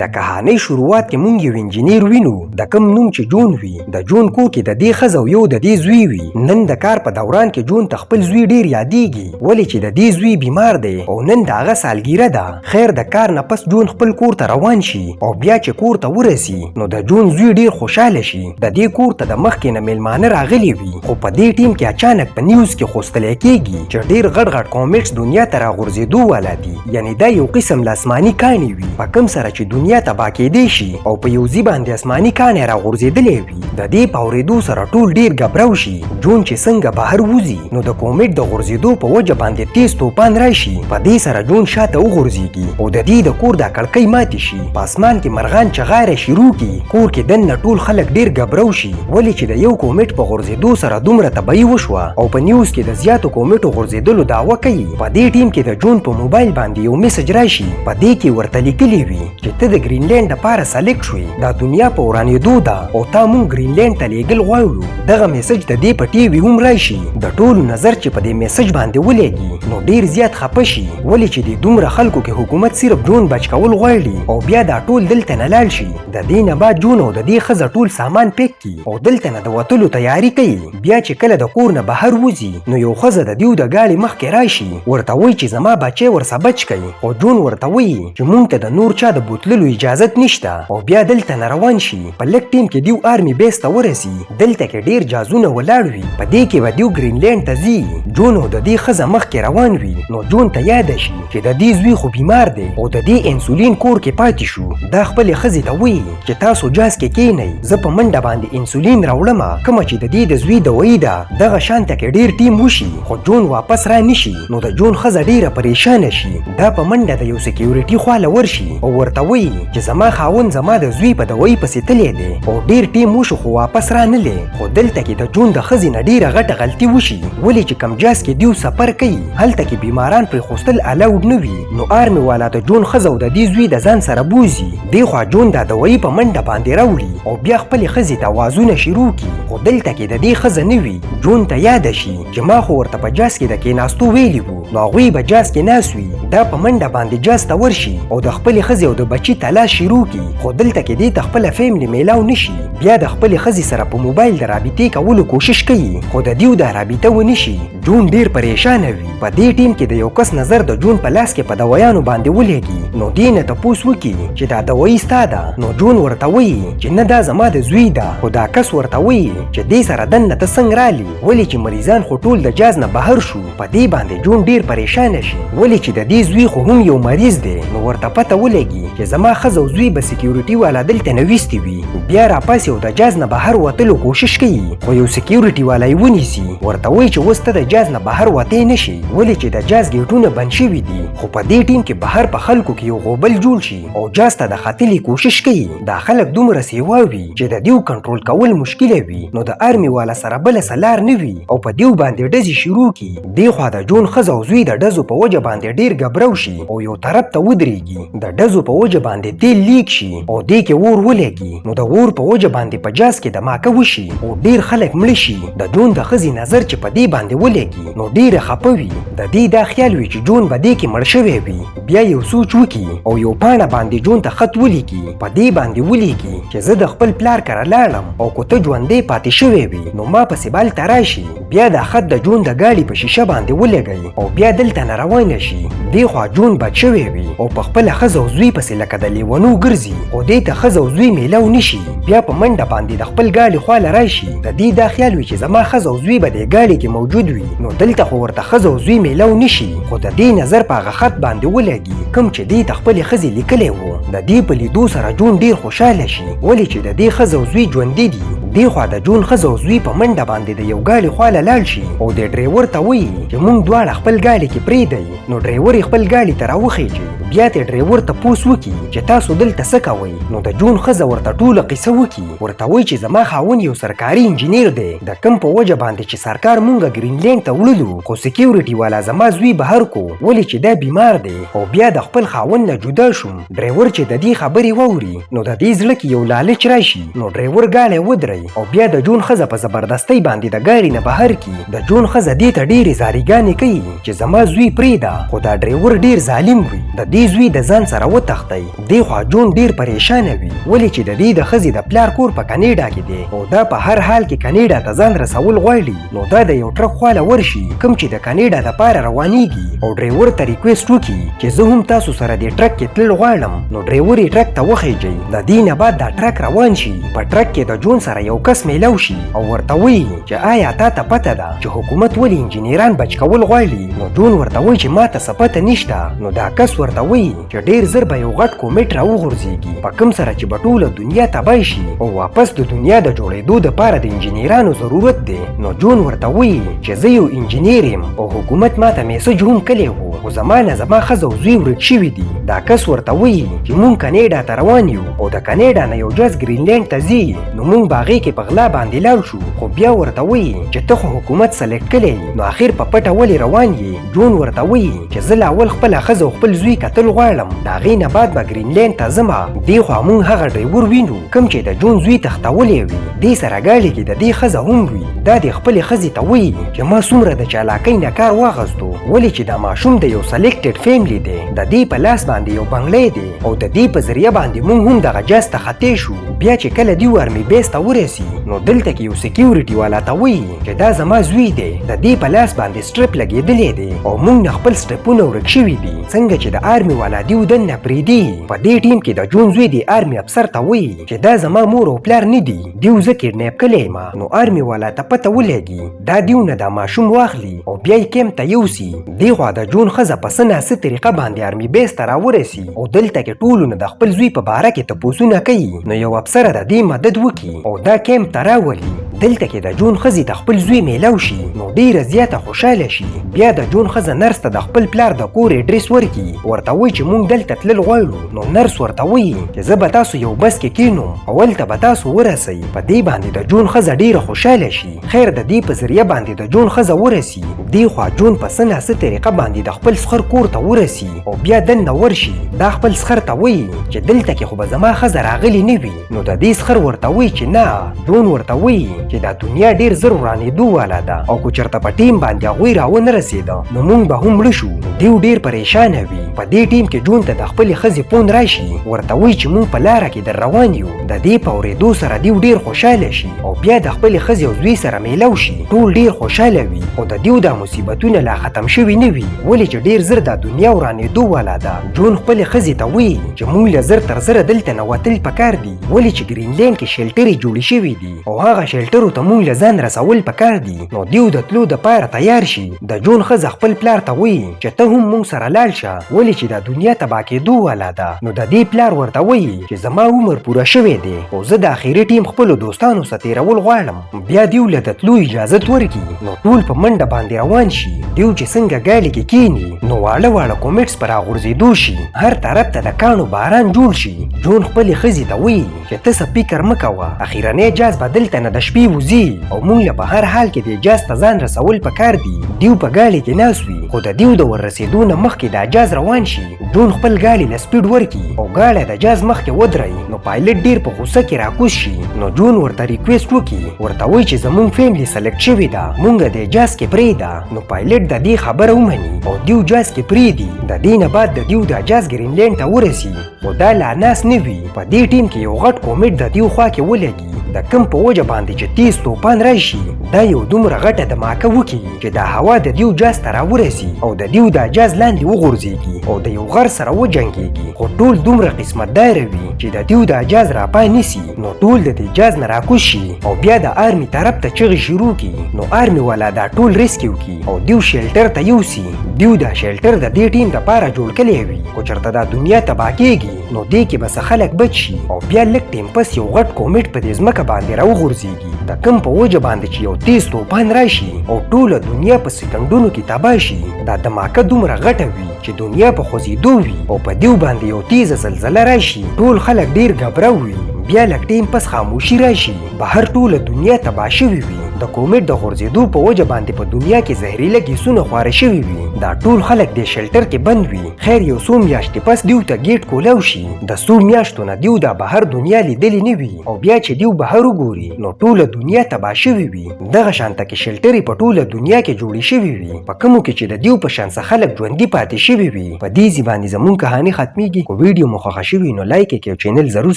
د کهانۍ شروعات کې مونږ یو انجینیر وینو د کم نوم چې جون وي د جون کور کې د دې ښځه او یو د دې زوی وي. نن د کار په دوران کې جون ته خپل زوی ډیر یادېږي ولې چې د دې زوی بیمار دی او نن د هغه سالګیره ده. خیر د کار نه پس جون خپل کور ته روان شي او بیا چې کور ته ورسي نو د جون زوی ډیر خوشحاله شي. د دې کور ته د مخکې نه میلمانه راغلي وي خو په دې ټیم کې اچانک په نیوز کې خوستلی کېږي چې ډیر غټ غټ کامیکس دنیا ته راغورځېدو والا دي. یعنی دا یو قسم لاسماني کاڼي وي په کوم سره چې دنیا تباه کېدی شي او په یو ځای باندې آسماني کاڼی راغورځېدلی وي. د دې په اورېدو سره ټول ډیر ګبراو شي. جون چې څنګه بهر وځي نو د کومیټ د غورځېدو په وجه باندې تیز توپان راشي. په دې سره جون شاته وغورځېږي او د دې د کور دا کړکۍ ماتې شي. په اسمان کې مرغان چغاره شروع کړي. کور کې دننه ټول خلک ډیر ګبراو شي ولې چې د یو کومیټ په غورځېدو سره دومره تباهي وشوه او په نیوز کې د زیاتو کومیټو غورځېدلو دعوه کوي. په دې ټیم کې د جون په موبایل باندې یو میسج راشي. په دې کې ورته لیکلي وي چې ته د ګرینلینډ لپاره سلیکټ شوې. دا دنیا په ورانېدو ده او تا مونږ ګرینلینډ ته لیږل غواړو. دغه میسج د دې په ټي وي هم راشي. د ټولو نظر چې په دې میسج باندې ولګي نو ډیر زیات خفه شي ولې چې د دومره خلکو کې حکومت صرف جون بچ کول غواړي او بیا دا ټول دلته نه لاړ شي. د دې نه بعد جون او د دې ښځه ټول سامان پیک کړي او دلته نه د وتلو تیاری کوي. بیا چې کله د کور نه بهر وځي نو یو ښځه د دیو د ګاډي مخکې راشي ورته وایي چې زما بچی ورسه بچ کوي او جون ورته وایي چې مونږ ته د نور چا د بوتللو اجازت نشته او بیا دلته نه روان شي. په لږ ټیم کې دیو آرمي بیس ته ورسي. دلته کې ډیر جازونه ولاړ وي. په دې کې به دیو ګرینلینډ ته ځي. جون او د دې ښځه مخکې روان وي نو جون ته یاده شي چې د دې زوی خو بیمار دی او د دې انسولین کور کې پاتې شو. دا خپلې ښځې ته وایي چې تاسو جاز کې کینئ زه په منډه باندې انسولین راوړم کومه چې د دې د زوی دوایي ده. دغه شانته کې ډیر ټیم وشي خو جون واپس را نشي نو د جون ښځه ډیره پریشانه شي. دا په منډه د یو سکیورټي خواله ورشي او ورته وایي چې زما خاوند زما د زوی په دوایي پسې تللی دی او ډیر ټیم وشو خو واپس را نلی. خو دلته کې د جون د ښځې نه ډیره غټه غلطي وشي ولې چې کم جاز کې دیو سفر کوي هلته کې بیماران پرېښوستل الاوډ نه وي. نو آرمي والا د جون ښځه او د دې زوی د ځان سره بوزي. دې خوا جون دا دوایي په منډه باندې راوړي او بیا خپلې ښځې ته آوازونه شروع کړي خو دلته کې د دې ښځه نه وي. جون ته یاده شي چې ما خو ورته په جاز کې د کېناستو ویلي وو نو هغوی به جاز کې ناست وي. دا په منډه باندې جاز ته ورشي او د خپلې ښځې او د بچي تلاش شروع کړي خو دلته کې دې ته خپله فیملي میلاو نشي. بیا د خپلې ښځې سره په موبایل د رابطې کولو کوشش کوي خو د دیو دا رابطه ونشي. جون ډیر پریشانه وي. په دې ټیم کې د یو کس نظر د جون په لاس کې په دوایانو باندې ولګي نو دې نه تپوس وکړي چې دا دوایي ستا ده. نو جون ورته وایي چې نه دا زما د زوی ده. خو دا کس ورته وایي چې دې سره دننه ته څنګه رالي ولې چې مریضان خو ټول د جاز نه بهر شو. په دې باندې جون ډیر پریشانه شي ولې چې د دې زوی خو هم یو مریض دی. نو ورته پته ولګي چې زما ښځه او زوی به سکیورټي والا دلته نه ویستي وي. بیا راپاسي او د جاز نه بهر وتلو کوشش کوي خو یو سکیورټي والا یې ونیسي. ورته وایي چې اوس ته د جاز نه بهر وتی نشي ولې چې د جاز ګیټونه بند شوي دي. خو په دې ټیم کې بهر په خلکو کې یو غوبل جوړ شي او جاز ته د ختلې کوشش کوي. دا خلک دومره سیوا وي چې د دیو کنټرول کول مشکله وي. نو د آرمي والا سره بله سلار نه وي او په دیو باندې ډزې شروع کړي. دې خوا د جون ښځه او زوی د ډزو په وجه باندې ډیر ګبراو شي او یو طرف ته ودرېږي. د ډزو په وجه باندې تیل لیک شي او دې کې اور ولګي. نو د اور په وجه باندې په جاز کې دماکه وشي او ډیر خلک مړه شي. د جون د ښځې نظر چې په دې باندې ولګي نو ډیره خفه وي. د دې دا خیال وي چې جون به دې کې مړ شوی وي. بیا یو سوچ وکړي او یو پاڼه باندې جون ته خط ولیکي. په دې باندې ولیکي چې زه د خپل پلار کره لاړم او که ته ژوندی پاتې شوی وي نو ما پسې بالته راشي. بیا دا خط د جون د ګاډي په شیشه باندې ولګوي او بیا دلته نه روانه شي. دې خوا جون بچ شوی وي او په خپله ښځه او زوی پسې لکه د لیونو ګرځي خو دې ته ښځه او زوی میلاو نشي. بیا په منډه باندې د خپل ګاډي خواله راشي. د دې دا خیال وي چې زما ښځه او زوی به دې ګاډي کې موجود وي. نو دلته خو ورته ښځه او زوی میلاو نشي خو د دې نظر په هغه خط باندې ولګي کوم چې دې ته خپلې ښځې لیکلی و. د دې په لیدو سره جون ډیر خوشحاله شي ولې چې د دې ښځه او زوی ژوندي دي. دې خوا د جون ښځه او زوی په منډه باندې د یو ګاډي خواله لاړ شي او د ډریور ته وایي چې موږ دواړه خپل ګاډي کې پرېږدئ. نو ډریور یې خپل ګاډي ته راوخیږي. بیا ته ډریور تپوس وکړي چې تاسو دلته څه کوئ. نو د جون ښځه ورته ټوله قصه وکړي. ورته وایي چې زما خاوند یو سرکاري انجینیر دی د کوم په وجه باندې چې سرکار مونږ ګرینلینډ ته وړلو خو سکیورټي والا زما زوی بهر کو ولې چې دا بیمار دی او بیا د خپل خاوند نه جدا شوم. ډریور چې د دې خبرې واوري نو د دې زړه کې یو لالچ راشي. نو ډریور ګاډی ودروي او بیا د جون ښځه په زبردستۍ باندې د ګاډي نه بهر کی. د جون ښځه دې ته ډېرې زاریګانې کوي چې زما زوی پرېږده، خو دا ډریور ډېر ظالم وي، د دې زوی د ځان سره وتښتئ. دې خوا جون ډېر پریشانه وي ولې چې د دې د ښځې د پلار کور په کنیډا کې دی او دا په هر حال کې کنیډا ته ځان رسول غواړي. نو دا د یو ټرک خواله ورشي کوم چې د کنیډا دپاره روانېږي او ډریور ته ریکویسټ وکړي چې زه هم تاسو سره دې ټرک کې تلل غواړم. نو ډریور یې ټرک ته وخیژي. د دې نه بعد دا ټرک روان شي. په ټرک کې د جون سره یو کس میلاو شي او ورته وایي چې آیا تا ته پته ده چې حکومت ولې انجینران بچ کول غواړي؟ نو جون ورته وایي چې ما ته څه پته نشته. نو دا کس ورته وایي چې ډېر زر به یو غټ کومیټ راوغورځېږي په کوم سره چې به ټوله دنیا تباه شي او واپس د دنیا د جوړېدو دپاره د انجینرانو ضرورت دی. نو جون ورته وایي چې زه یو انجینر یم او حکومت ما ته میسج هم کلی و خو زما نه زما ښځه او زوی ورک شوي دي. دا کس ورته وایي چې مونږ کنیډا ته روان یو او د کنیډا نه یو جز ګرینلینډ ته ځي. نو مونږ به هغې کې په غلا باندې لاړ شو. خو بیا ورته وایي چې ته خو حکومت سلیکټ کلی نو اخر په پټه ولې روان یې؟ جون ورته وایي چې زه لا اول خپله ښځه او خپل زوی کتل غواړم، د هغې نه بعد به ګرینلینډ ته ځمه. دې خوا مونږ هغه ډریور وینو کوم چې د جون زوی تښتولی وي. دې سره ګاډي کې د دې ښځه هم وي. دا د خپلې ښځې ته وایي چې ما څومره د چالاکۍ نه کار واخیستو ولې چې دا ماشوم د یو سلیکټډ فیملی دی، د دې په لاس باندې یو بنګلی دی او د دې په ذریعه باندې مونږ هم دغه جاز ته خطې شو. بیا چې کله دیو ارمي بیس ته ورسي نو دلته کې یو سکیورټي والا ته وایي چې دا زما زوی دی، د دې په لاس باندې سټرپ لګېدلی دی او مونږ نه خپل سټرپونه ورک شوي دي. څنګه چې د آرمي والا دیو دننه پرېږدي. په دې ټیم کې د جون زوی د آرمي افسر ته وایي چې دا زما مور او پلار نه دي، دیو زه کیډنیپ کلی یم. نو آرمي والا ته پته ولګي دا دیو نه دا ماشوم واخلي او بیا یې کیمپ ته یوسي. دې خوا د جون ښځه په څه ناسه طریقه باندې آرمي بیس ته راورسي او دلته کې ټولو نه د خپل زوی په باره کې تپوسونه کوي. نو یو افسر د دې مدد وکړي او دا کیمپ ته راولي. دلته کې د جون ښځې ته خپل زوی میلاو شي نو ډیره زیاته خوشحاله شي. بیا د جون ښځه نرس ته د خپل پلار د کور اډرس ورکړي، ورته وایي چې مونږ دلته تلل غواړو. نو نرس ورته وایي چې زه به تاسو یو بس کې کینوم او هلته به تاسو ورسئ. په دې باندې د جون ښځه ډیره خوشحاله شي. خیر د دې په ذریعه باندې د جون ښځه ورسي. دې خوا جون په څه ناسه طریقه باندې د خپل سخر کور ته ورسي او بیا دننه ورشي. دا خپل سخر ته وایي چې دلته کې خو به زما ښځه راغلې نه وي. نو د دې سخر ورته وایي چې نه. جون ورته وایي چې دا دنیا ډیر زر ورانېدو والا ده او که چېرته په ټیم باندې هغوی راونه رسېده نو مونږ به هم مړه شو. دیو ډیر پریشانه وي. په دې ټیم کې جون ته د خپلې ښځې فون راشي، ورته وایي چې مونږ په لاره کې در روان یو. د دې په اورېدو سره دیو ډیر خوشحاله شي او بیا د خپلې ښځې او زوی سره میلاو شي. ټول ډیر خوشحاله وي او د دیو دا مصیبتونه لا ختم شوي نه وي ولې چې ډیر زر دا دنیا ورانېدو والا ده. جون خپلې ښځې ته وایي چې مونږ له زر تر زره دلته نه وتل پکار دي ولې چې ګرینلینډ کې شیلټرې جوړې شوي دي او هغه شیلټرو ته مونږ له ځان رسول پکار دي. نو دیو د تلو دپاره تیار شي. د جون ښځه خپل پلار ته وایي چې ته هم مونږ سره لاړ شه ولې چې دا دنیا تباه کېدو والا ده. نو د دې پلار ورته وایي چې زما عمر پوره شوی دی او زه د اخري ټیم خپلو دوستانو سره تېرول غواړم. بیا دیو له د تلو اجازت ورکړي. نو ټول په منډه باندې روان شي. دیو چې څنګه ګاډي کې کیني نو واړه واړه کومیټس په راغورځېدو شي، هر طرف ته د کاڼو باران جوړ شي. جون خپلې ښځې ته وایي چې ته څه فکر مه کوه، اخرنی جاز به دلته نه د شپې وځي او مونږ له په هر حال کې د جاز ته ځان رسول پکار دي. دیو په ګاډي کې ناست وي خو د دیو د وررسېدو نه مخکې دا جاز روان شي. جون خپل ګاډي له سپیډ ورکړي او ګاډی د جاز مخکې ودرئ. نو پایلټ ډیر په غوسه کې راکوز شي. نو جون ورته ریکویسټ وکړي، ورته وایي چې زمونږ فیملی سلیکټ شوې ده، مونږ د جاز کې پرېږده. نو پایلټ د دې خبره ومني او دیو جاز کې پرېږدي. د دې نه بعد د دیو دا جاز ګرینلینډ ته ورسي خو دا لا ناست نه وي. په دې ټیم کې یو غټ کومیټ د دیو خوا کې ولګي. د کم په وجه باندې چې تیز توپان راشي دا یو دومره غټه دماکه وکړي چې د هوا د دیو جاز ته راورسي او د دیو دا جاز لاندې وغورځېږي او د یو غر سره وجنګېږي. خو ټول دومره قسمتداره وي چې د دیو دا جاز راپانیسي. نو ټول د دې جاز نه راکوز شي او بیا د آرمي طرف ته چغې شروع کړي. نو آرمي والا دا ټول ریسکیو کړي او دیو شیلټر ته یوسي. دیو دا شیلټر د دې ټیم دپاره جوړ کړی وي خو چېرته دا دنیا تباه کېږي نو دې کې به څه خلک بچ شي او بیا لږ ټیم پس یو غټ کومیټ په دې ځمکه باندې راوغورځېږي. د کم په وجه باندې چې یو تیز توپان راشي او ټوله دنیا په سکندونو کې تباه شي. دا دماکه دومره غټه وي چې دنیا په خوځېدو وي او په دیو باندې یو تیزه زلزله راشي. ټول خلک ډیر ګبره وي. بیا لږ ټیم پس خاموشي راشي. بهر ټوله دنیا تباه شوې وي. د کووډ د غورځېدو په وجه باندې په دنیا کې زهريله ګیسونه خواره شوي وي. دا ټول خلک د شلټر کې بند وي. خیر یو څو میاشتې پس دیو ته گیټ کولاو شي. د څو میاشتو نه دیو د بهر دنیا لیدلی نه وي او بیا چې دیو بهر وګوري نو ټوله دنیا تباه شوې وي. دغه شانته کې شلټرې په ټوله دنیا کې جوړې شوې وي، په کومو کې چې د دیو په شان څه خلک ژوندي پاتې شوي وي. په دې ځای باندې زموږ کهاني ختمیږي. که ویډیو مو خوښه شوي نو لایک یې کړئ او چینل ضرور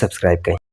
سبسکرایب کړئ.